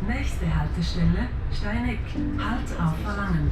Nächste Haltestelle Steineck. Halt auf Verlangen.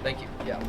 Thank you. Yeah.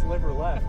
sliver left.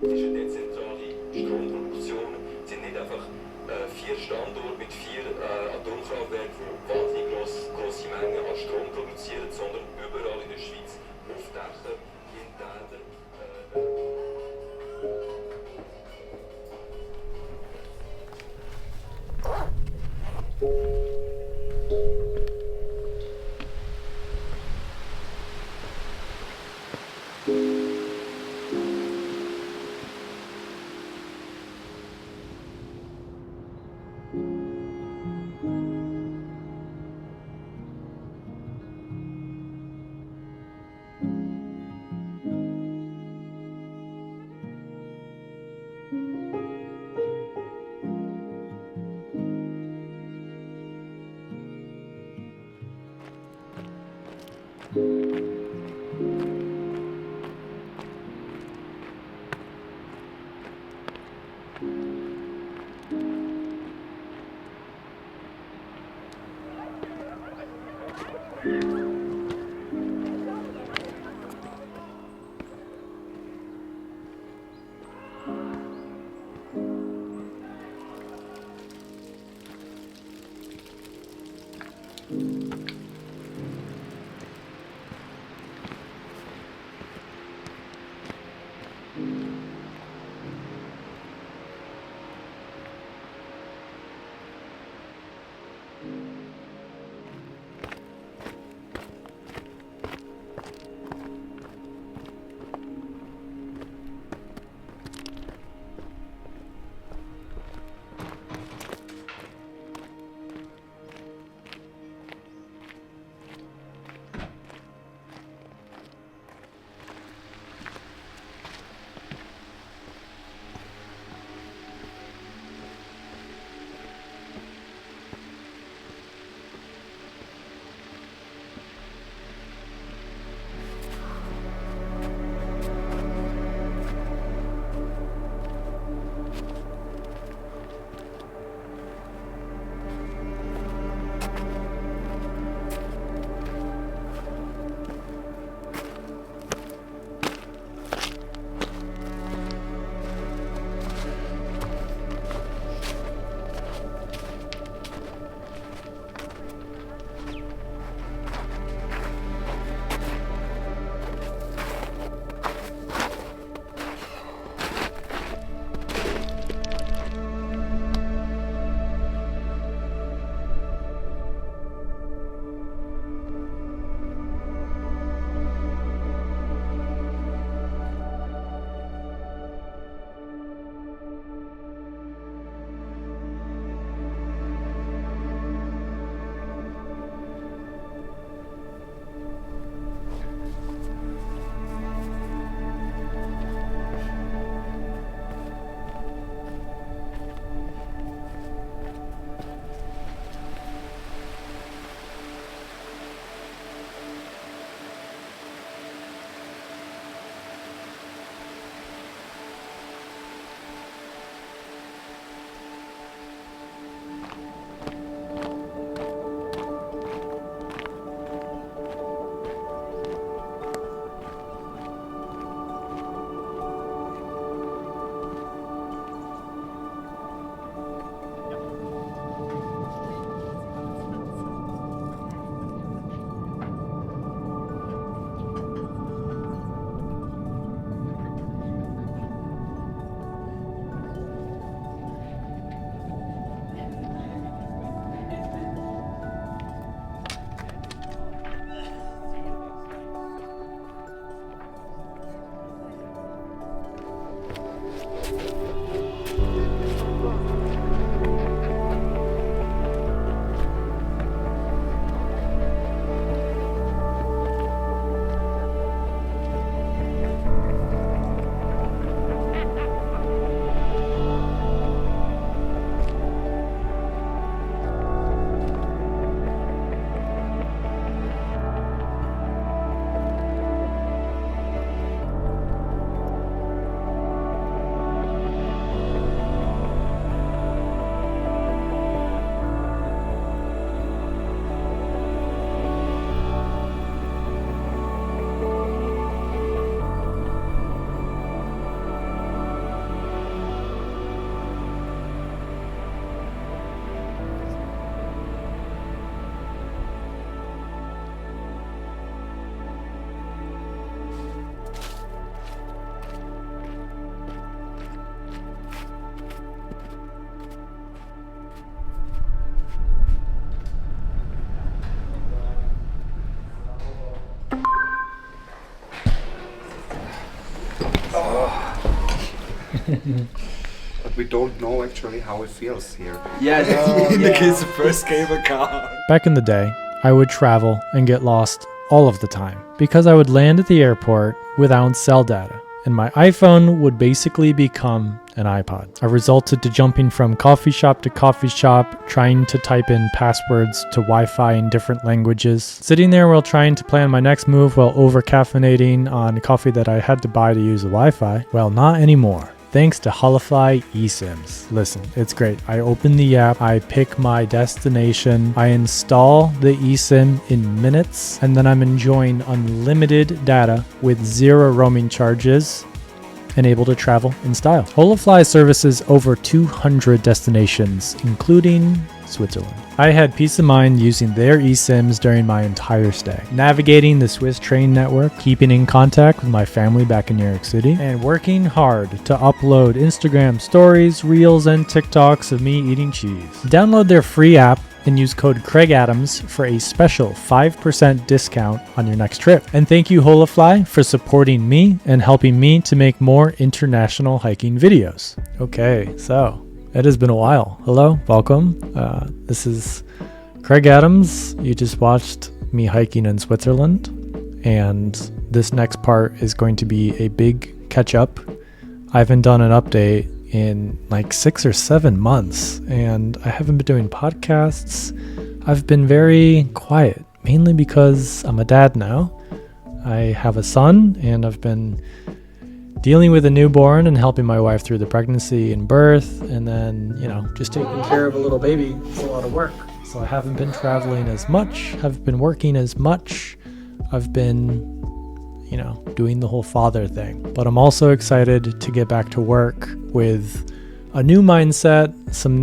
Es ist eine dezentrale Stromproduktion. Es sind nicht einfach 4 Standorte mit 4 Atomkraftwerken, die wahnsinnig grosse Mengen an Strom produzieren, sondern überall in der Schweiz auf Dächern, in Tälern. But we don't know actually how it feels here. Yeah, the kids first gave a car. Back in the day, I would travel and get lost all of the time because I would land at the airport without cell data, and my iPhone would basically become an iPod. I resulted to jumping from coffee shop to coffee shop, trying to type in passwords to Wi-Fi in different languages, sitting there while trying to plan my next move while over-caffeinating on coffee that I had to buy to use the Wi-Fi. Well, not anymore. Thanks to Holafly eSIMs. Listen, it's great. I open the app, I pick my destination, I install the eSIM in minutes, and then I'm enjoying unlimited data with 0 roaming charges and able to travel in style. Holafly services over 200 destinations, including Switzerland. I had peace of mind using their eSIMs during my entire stay, navigating the Swiss train network, keeping in contact with my family back in New York City, and working hard to upload Instagram stories, reels, and TikToks of me eating cheese. Download their free app and use code CraigAdams for a special 5% discount on your next trip. And thank you, Holafly, for supporting me and helping me to make more international hiking videos. Okay, so it has been a while. Hello, welcome. This is Craig Adams. You just watched me hiking in Switzerland, and this next part is going to be a big catch up. I haven't done an update in like 6 or 7 months, and I haven't been doing podcasts. I've been very quiet, mainly because I'm a dad now. I have a son, and I've been dealing with a newborn and helping my wife through the pregnancy and birth, and then, just taking care of a little baby. It's a lot of work. So I haven't been traveling as much, haven't been working as much. I've been, doing the whole father thing. But I'm also excited to get back to work with a new mindset, some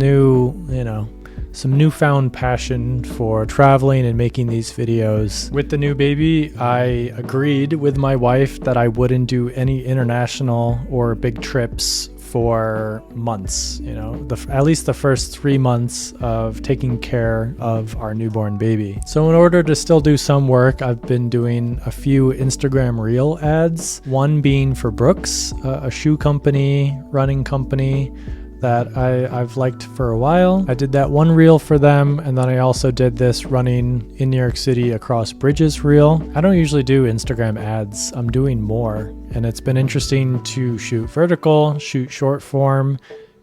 newfound passion for traveling and making these videos. With the new baby, I agreed with my wife that I wouldn't do any international or big trips for months, at least the first 3 months of taking care of our newborn baby. So in order to still do some work, I've been doing a few Instagram reel ads, one being for Brooks, a shoe company, running company, that I've liked for a while. I did that one reel for them, and then I also did this running in New York City across bridges reel. I don't usually do Instagram ads. I'm doing more, and it's been interesting to shoot vertical, shoot short form,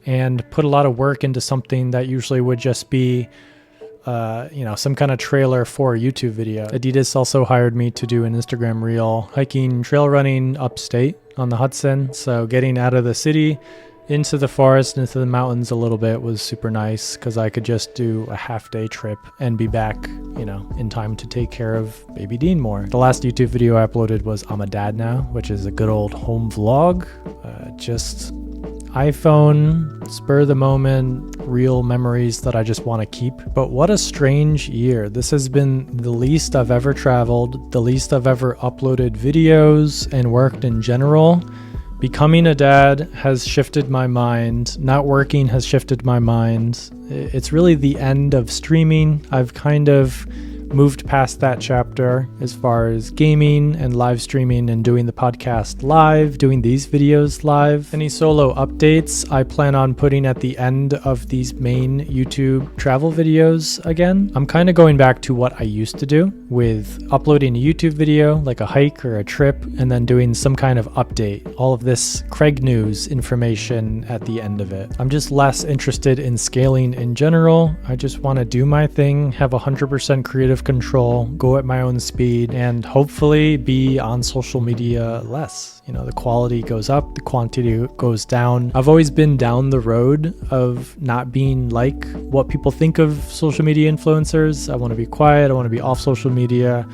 and put a lot of work into something that usually would just be some kind of trailer for a YouTube video. Adidas also hired me to do an Instagram reel hiking, trail running upstate on the Hudson. So getting out of the city into the forest, into the mountains a little bit was super nice because I could just do a half-day trip and be back, in time to take care of baby Dean more. The last YouTube video I uploaded was I'm a Dad Now, which is a good old home vlog. Just iPhone, spur of the moment, real memories that I just want to keep. But what a strange year. This has been the least I've ever traveled, the least I've ever uploaded videos and worked in general. Becoming a dad has shifted my mind. Not working has shifted my mind. It's really the end of streaming. I've kind of moved past that chapter as far as gaming and live streaming and doing the podcast live, doing these videos live. Any solo updates I plan on putting at the end of these main YouTube travel videos again. I'm kind of going back to what I used to do with uploading a YouTube video, like a hike or a trip, and then doing some kind of update. All of this Craig news information at the end of it. I'm just less interested in scaling in general. I just want to do my thing, have 100% creative control, go at my own speed, and hopefully be on social media less. The quality goes up, the quantity goes down. I've always been down the road of not being like what people think of social media influencers. I want to be quiet. I want to be off social media.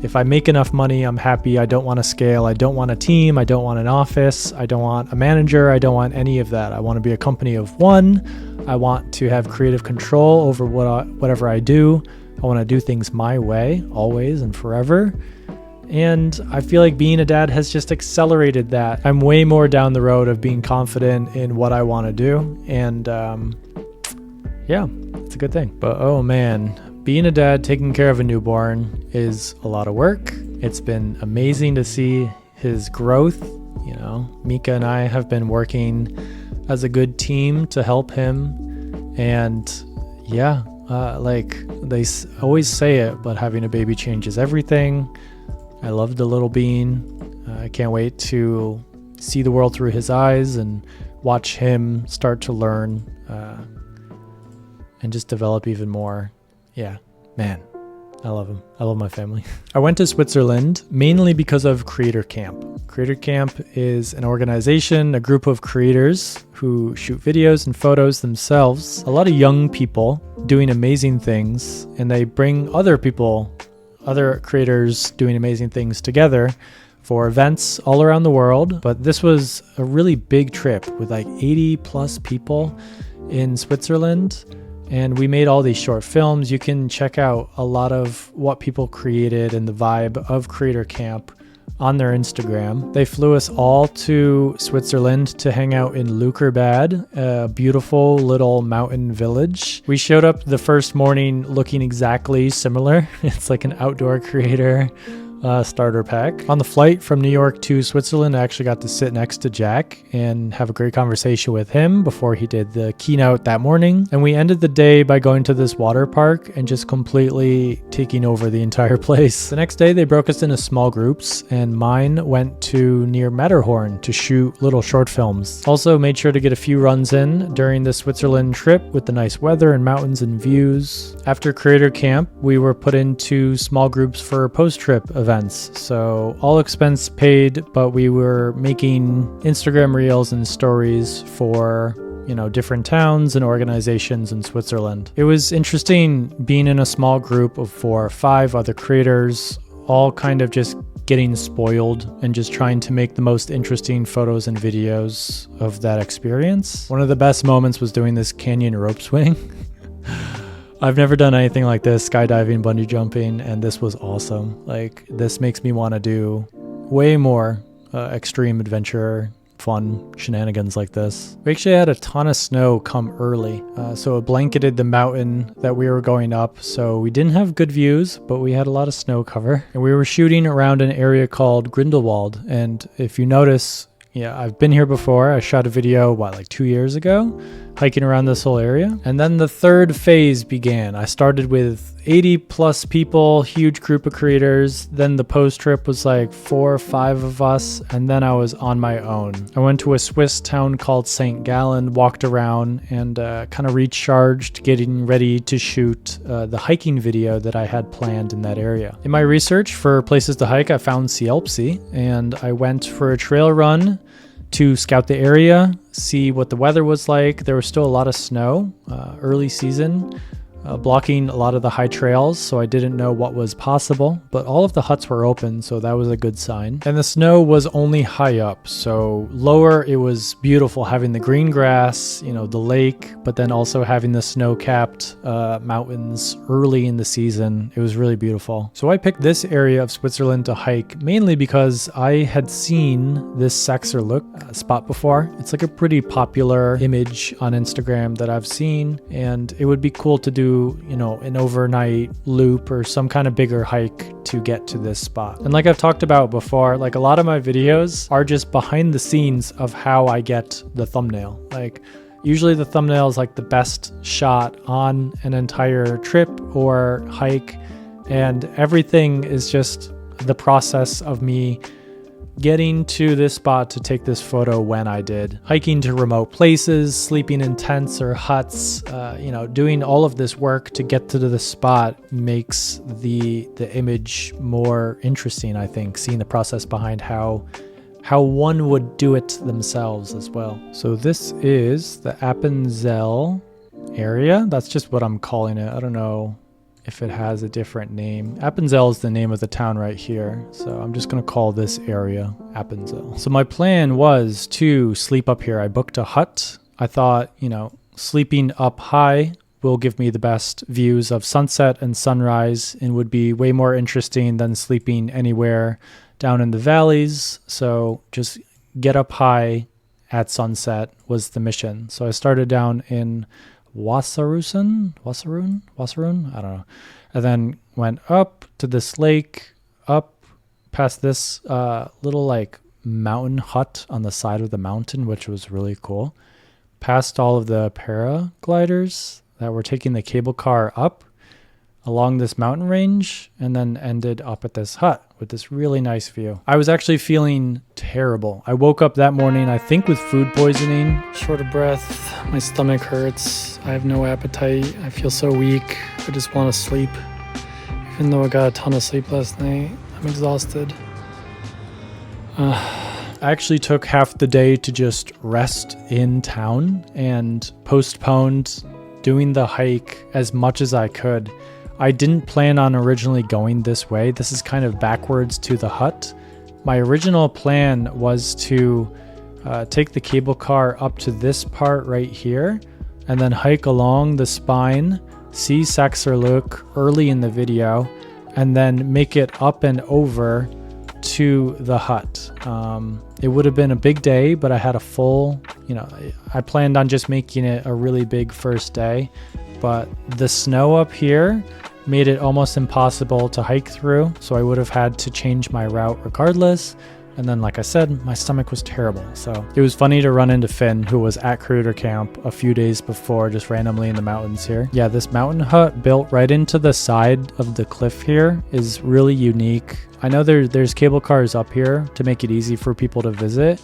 If I make enough money, I'm happy. I don't want to scale. I don't want a team. I don't want an office. I don't want a manager. I don't want any of that. I want to be a company of one. I want to have creative control over whatever I do. I want to do things my way, always and forever. And I feel like being a dad has just accelerated that. I'm way more down the road of being confident in what I want to do. And it's a good thing. But oh man, being a dad, taking care of a newborn is a lot of work. It's been amazing to see his growth. Mika and I have been working as a good team to help him. And yeah, like they always say it, but having a baby changes everything. I love the little bean. I can't wait to see the world through his eyes and watch him start to learn and just develop even more. Yeah, man, I love him. I love my family. I went to Switzerland mainly because of Creator Camp. Creator Camp is an organization, a group of creators who shoot videos and photos themselves. A lot of young people doing amazing things, and they bring other people, other creators doing amazing things together for events all around the world. But this was a really big trip with like 80 plus people in Switzerland. And we made all these short films. You can check out a lot of what people created and the vibe of Creator Camp on their Instagram. They flew us all to Switzerland to hang out in Luckerbad, a beautiful little mountain village. We showed up the first morning looking exactly similar. It's like an outdoor creator starter pack. On the flight from New York to Switzerland, I actually got to sit next to Jack and have a great conversation with him before he did the keynote that morning. And we ended the day by going to this water park and just completely taking over the entire place. The next day, they broke us into small groups, and mine went to near Matterhorn to shoot little short films. Also made sure to get a few runs in during the Switzerland trip with the nice weather and mountains and views. After Creator Camp, we were put into small groups for post-trip events. So all expense paid, but we were making Instagram reels and stories for, you know, different towns and organizations in Switzerland. It was interesting being in a small group of 4 or 5 other creators, all kind of just getting spoiled and just trying to make the most interesting photos and videos of that experience. One of the best moments was doing this canyon rope swing. I've never done anything like this, skydiving, bungee jumping, and this was awesome. Like, this makes me want to do way more extreme adventure, fun shenanigans like this. We actually had a ton of snow come early, so it blanketed the mountain that we were going up, so we didn't have good views, but we had a lot of snow cover. And we were shooting around an area called Grindelwald, and if you notice, yeah, I've been here before. I shot a video, like 2 years ago, hiking around this whole area. And then the third phase began. I started with 80 plus people, huge group of creators. Then the post trip was like 4 or 5 of us. And then I was on my own. I went to a Swiss town called St. Gallen, walked around and kind of recharged, getting ready to shoot the hiking video that I had planned in that area. In my research for places to hike, I found Seealpsee, and I went for a trail run to scout the area, see what the weather was like. There was still a lot of snow, early season, blocking a lot of the high trails, so I didn't know what was possible, but all of the huts were open, so that was a good sign. And the snow was only high up, so lower it was beautiful having the green grass, you know, the lake, but then also having the snow-capped mountains early in the season. It was really beautiful. So I picked this area of Switzerland to hike mainly because I had seen this Saxer Lucke spot before. It's like a pretty popular image on Instagram that I've seen, and it would be cool to do, you know, an overnight loop or some kind of bigger hike to get to this spot. And like I've talked about before, like a lot of my videos are just behind the scenes of how I get the thumbnail. Like usually the thumbnail is like the best shot on an entire trip or hike, and everything is just the process of me getting to this spot to take this photo when I did. Hiking to remote places, sleeping in tents or huts, you know, doing all of this work to get to the spot makes the image more interesting, I think, seeing the process behind how one would do it themselves as well. So this is the Appenzell area. That's just what I'm calling it. I don't know if it has a different name. Appenzell is the name of the town right here, so I'm just going to call this area Appenzell. So my plan was to sleep up here. I booked a hut. I thought, you know, sleeping up high will give me the best views of sunset and sunrise and would be way more interesting than sleeping anywhere down in the valleys. So just get up high at sunset was the mission. So I started down in Wasserun, I don't know, and then went up to this lake, up past this little like mountain hut on the side of the mountain, which was really cool. past all of the paragliders that were taking the cable car up along this mountain range, and then ended up at this hut with this really nice view. I was actually feeling terrible. I woke up that morning, I think with food poisoning. Short of breath, my stomach hurts, I have no appetite, I feel so weak, I just want to sleep. Even though I got a ton of sleep last night, I'm exhausted. I actually took half the day to just rest in town and postponed doing the hike as much as I could. I didn't plan on originally going this way. This is kind of backwards to the hut. My original plan was to take the cable car up to this part right here and then hike along the spine, see Saxer Lucke early in the video, and then make it up and over to the hut. It would have been a big day, but I had a full, I planned on just making it a really big first day, but the snow up here made it almost impossible to hike through, so I would have had to change my route regardless. And then, like I said, my stomach was terrible. So it was funny to run into Finn, who was at Cruder Camp a few days before, just randomly in the mountains here. Yeah, this mountain hut built right into the side of the cliff here is really unique. I know there's cable cars up here to make it easy for people to visit,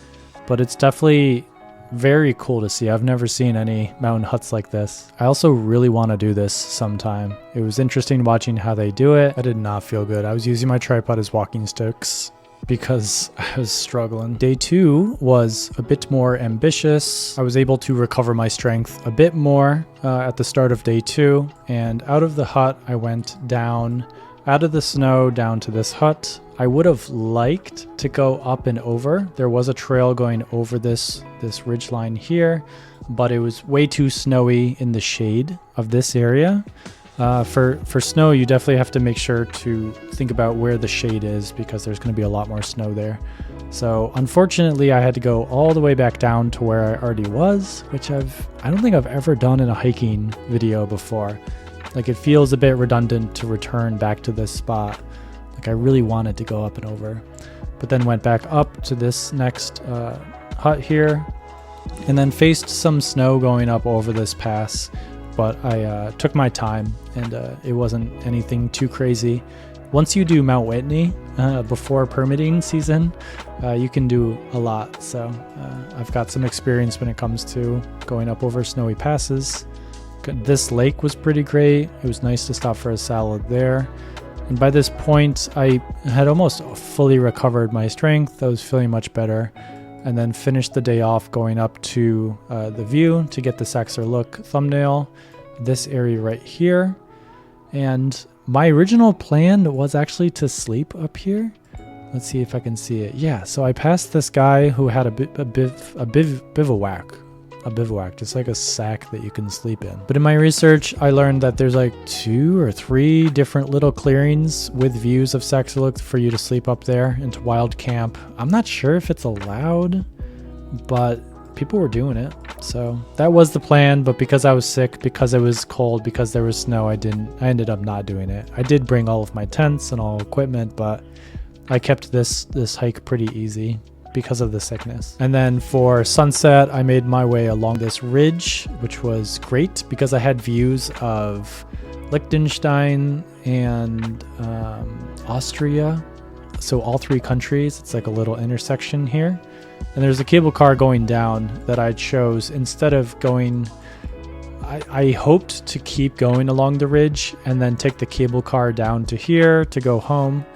but it's definitely very cool to see. I've never seen any mountain huts like this. I also really want to do this sometime. It was interesting watching how they do it. I did not feel good. I was using my tripod as walking sticks because I was struggling. Day 2 was a bit more ambitious. I was able to recover my strength a bit more at the start of day 2, and out of the hut I went down out of the snow down to this hut. I would have liked to go up and over. There was a trail going over this ridge line here, but it was way too snowy in the shade of this area. For snow, you definitely have to make sure to think about where the shade is, because there's going to be a lot more snow there. So unfortunately, I had to go all the way back down to where I already was, which I don't think I've ever done in a hiking video before. Like, it feels a bit redundant to return back to this spot. Like, I really wanted to go up and over, but then went back up to this next hut here, and then faced some snow going up over this pass. But I took my time, and it wasn't anything too crazy. Once you do Mount Whitney before permitting season, you can do a lot. So I've got some experience when it comes to going up over snowy passes. This lake was pretty great. It was nice to stop for a salad there. And by this point, I had almost fully recovered my strength. I was feeling much better. And then finished the day off going up to the view to get the Saxer Lucke thumbnail, this area right here. And my original plan was actually to sleep up here. Let's see if I can see it. Yeah, so I passed this guy who had a bivouac. A bivouac, just like a sack that you can sleep in. But in my research, I learned that there's like 2 or 3 different little clearings with views of Saxer Lucke for you to sleep up there into wild camp. I'm not sure if it's allowed, but people were doing it. So that was the plan, but because I was sick, because it was cold, because there was snow, I ended up not doing it. I did bring all of my tents and all equipment, but I kept this hike pretty easy because of the sickness. And then for sunset, I made my way along this ridge, which was great because I had views of Liechtenstein and Austria. So all 3 countries, it's like a little intersection here. And there's a cable car going down that I chose instead of going. I hoped to keep going along the ridge and then take the cable car down to here to go home.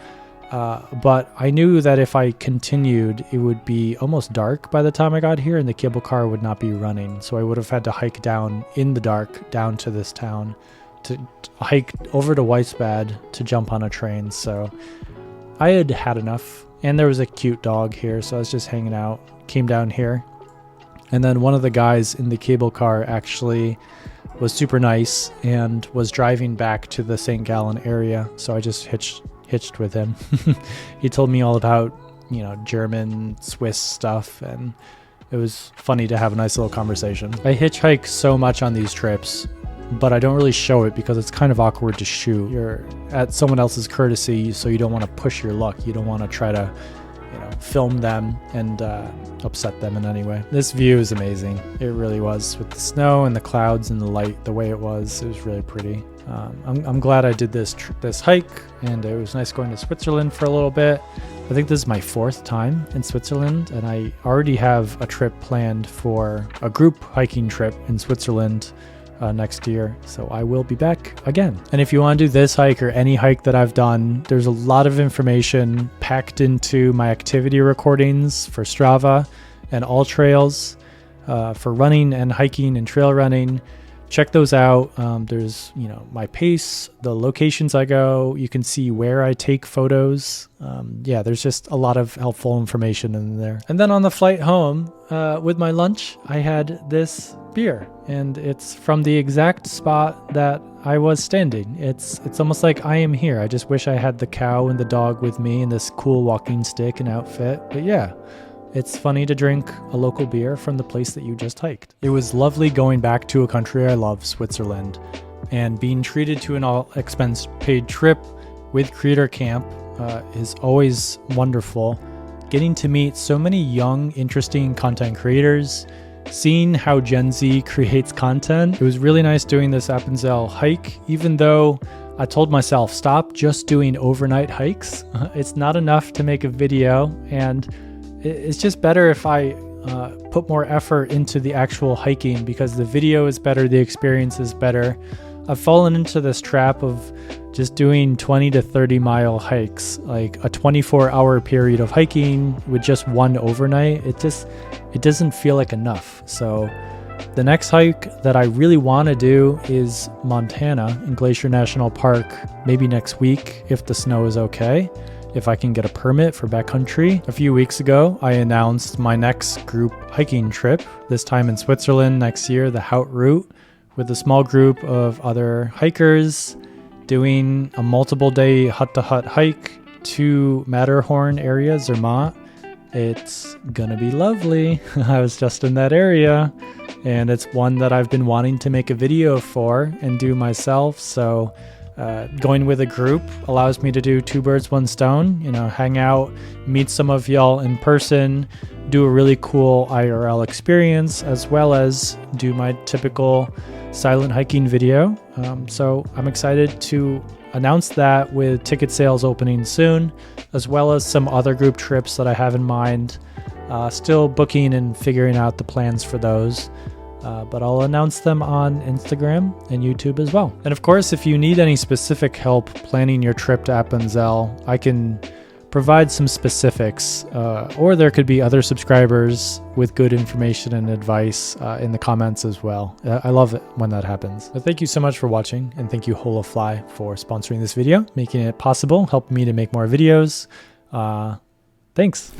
But I knew that if I continued, it would be almost dark by the time I got here and the cable car would not be running. So I would have had to hike down in the dark down to this town, to hike over to Weisbad to jump on a train. So I had had enough. And there was a cute dog here, so I was just hanging out, came down here. And then one of the guys in the cable car actually was super nice and was driving back to the St. Gallen area. So I just hitched with him. He told me all about, German, Swiss stuff, and it was funny to have a nice little conversation. I hitchhike so much on these trips, but I don't really show it because it's kind of awkward to shoot. You're at someone else's courtesy, so you don't want to push your luck. You don't want to try to, film them and upset them in any way. This view is amazing. It really was, with the snow and the clouds and the light, the way it was really pretty. I'm glad I did this hike, and it was nice going to Switzerland for a little bit. I think this is my 4th time in Switzerland, and I already have a trip planned for a group hiking trip in Switzerland next year, so I will be back again. And if you want to do this hike or any hike that I've done, there's a lot of information packed into my activity recordings for Strava and All Trails for running and hiking and trail running. Check those out. There's, my pace, the locations I go. You can see where I take photos. Yeah, there's just a lot of helpful information in there. And then on the flight home with my lunch, I had this beer, and it's from the exact spot that I was standing. It's almost like I am here. I just wish I had the cow and the dog with me and this cool walking stick and outfit. But yeah. It's funny to drink a local beer from the place that you just hiked. It was lovely going back to a country I love, Switzerland, and being treated to an all-expense-paid trip with Creator Camp is always wonderful. Getting to meet so many young, interesting content creators, seeing how Gen Z creates content. It was really nice doing this Appenzell hike, even though I told myself, stop just doing overnight hikes. It's not enough to make a video, and it's just better if I put more effort into the actual hiking, because the video is better, the experience is better. I've fallen into this trap of just doing 20 to 30 mile hikes, like a 24-hour period of hiking with just one overnight. It doesn't feel like enough. So the next hike that I really want to do is Montana in Glacier National Park, maybe next week if the snow is okay. If I can get a permit for backcountry. A few weeks ago, I announced my next group hiking trip, this time in Switzerland next year, the Haut Route, with a small group of other hikers doing a multiple day hut-to-hut hike to Matterhorn area, Zermatt. It's gonna be lovely. I was just in that area, and it's one that I've been wanting to make a video for and do myself, so going with a group allows me to do 2 birds, 1 stone, hang out, meet some of y'all in person, do a really cool IRL experience, as well as do my typical silent hiking video. So I'm excited to announce that with ticket sales opening soon, as well as some other group trips that I have in mind. Still booking and figuring out the plans for those. But I'll announce them on Instagram and YouTube as well. And of course, if you need any specific help planning your trip to Appenzell, I can provide some specifics, or there could be other subscribers with good information and advice in the comments as well. I love it when that happens. But thank you so much for watching, and thank you Holafly for sponsoring this video, making it possible, helping me to make more videos. Thanks.